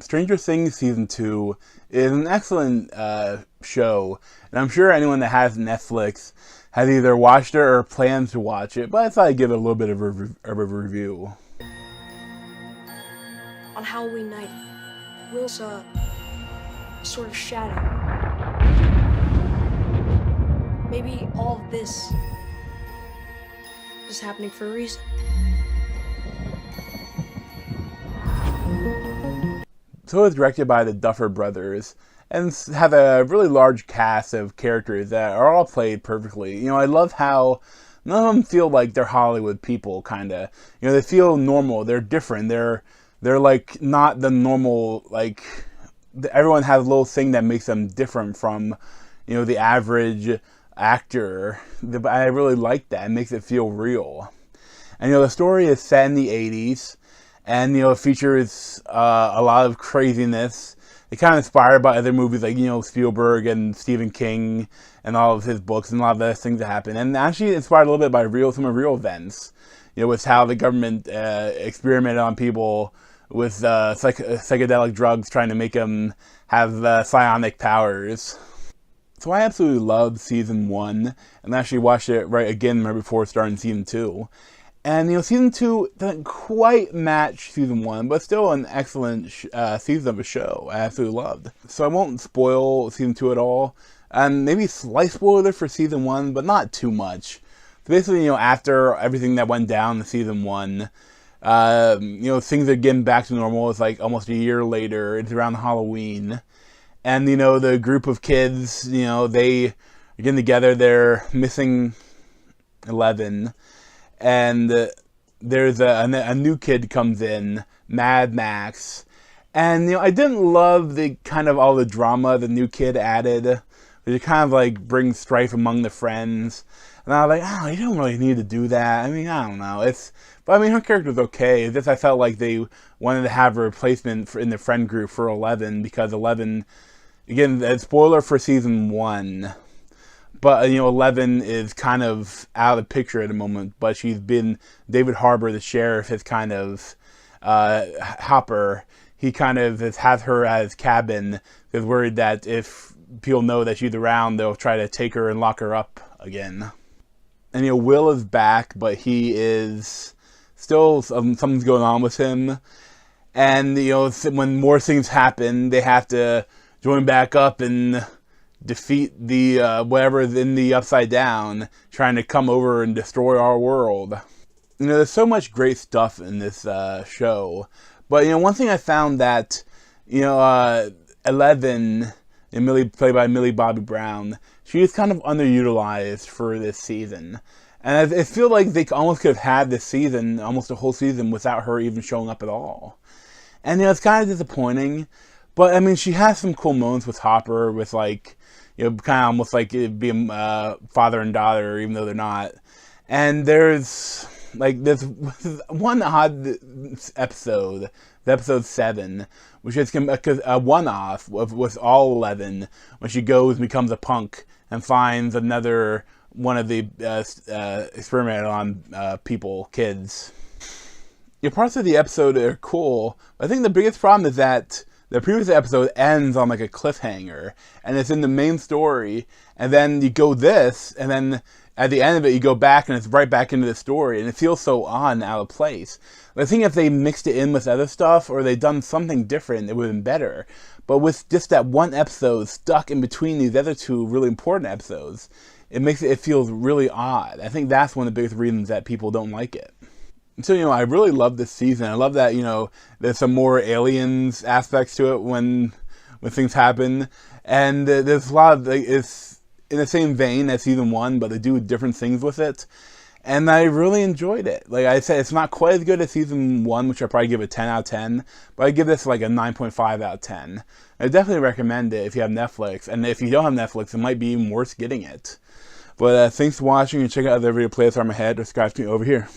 Stranger Things Season 2 is an excellent show, and I'm sure anyone that has Netflix has either watched it or plans to watch it, but I thought I'd give it a little bit of a review. On Halloween night, Will's a sort of shadow. Maybe all of this is happening for a reason. So it's directed by the Duffer Brothers and have a really large cast of characters that are all played perfectly. You know, I love how none of them feel like they're Hollywood people, kind of. You know, they feel normal. They're different. They're like not the normal, like, everyone has a little thing that makes them different from, you know, the average actor. I really like that. It makes it feel real. And, you know, the story is set in the 80s. And, you know, it features a lot of craziness. It kind of inspired by other movies like, you know, Spielberg and Stephen King and all of his books and a lot of those things that happen. And actually inspired a little bit by some real events. You know, with how the government experimented on people with psychedelic drugs, trying to make them have psionic powers. So I absolutely loved Season 1, and actually watched it right before starting Season 2. And, you know, Season 2 doesn't quite match Season 1, but still an excellent season of a show I absolutely loved. So I won't spoil Season 2 at all. And maybe slight spoiler for Season 1, but not too much. So basically, you know, after everything that went down in Season 1, you know, things are getting back to normal. It's like almost a year later. It's around Halloween. And, you know, the group of kids, you know, they are getting together. They're missing 11. And there's a new kid comes in, Mad Max. And, you know, I didn't love the kind of all the drama the new kid added. It kind of like brings strife among the friends. And I was like, oh, you don't really need to do that. I mean, I don't know. But I mean, her character's okay. It's just I felt like they wanted to have a replacement in the friend group for 11, because 11, again, a spoiler for Season 1. But, you know, 11 is kind of out of the picture at the moment. But David Harbour, the sheriff, has kind of, Hopper, he kind of has her at his cabin. He's worried that if people know that she's around, they'll try to take her and lock her up again. And, you know, Will is back, but he is still, something's going on with him. And, you know, when more things happen, they have to join back up and defeat the whatever is in the Upside Down, trying to come over and destroy our world. You know, there's so much great stuff in this show. But, you know, one thing I found that, you know, 11, played by Millie Bobby Brown, she is kind of underutilized for this season. And I feel like they almost could have had this season, almost a whole season, without her even showing up at all. And, you know, it's kind of disappointing. But, I mean, she has some cool moments with Hopper, with, like, you know, kind of almost like it being father and daughter, even though they're not. And there's one odd episode, episode 7, which is a one-off with all 11, when she goes and becomes a punk and finds another one of the experimented on kids. Your parts of the episode are cool. I think the biggest problem is that the previous episode ends on like a cliffhanger, and it's in the main story, and then you go this, and then at the end of it you go back and it's right back into the story, and it feels so odd and out of place. I think if they mixed it in with other stuff, or they done something different, it would have been better. But with just that one episode stuck in between these other two really important episodes, it feels really odd. I think that's one of the biggest reasons that people don't like it. So, you know, I really love this season. I love that, you know, there's some more aliens aspects to it when things happen. And there's a lot of, it's in the same vein as Season 1, but they do different things with it. And I really enjoyed it. Like I said, it's not quite as good as Season 1, which I'd probably give a 10 out of 10. But I give this like a 9.5 out of 10. I definitely recommend it if you have Netflix. And if you don't have Netflix, it might be even worth getting it. But thanks for watching, and check out other video playlists on my head, or subscribe to me over here.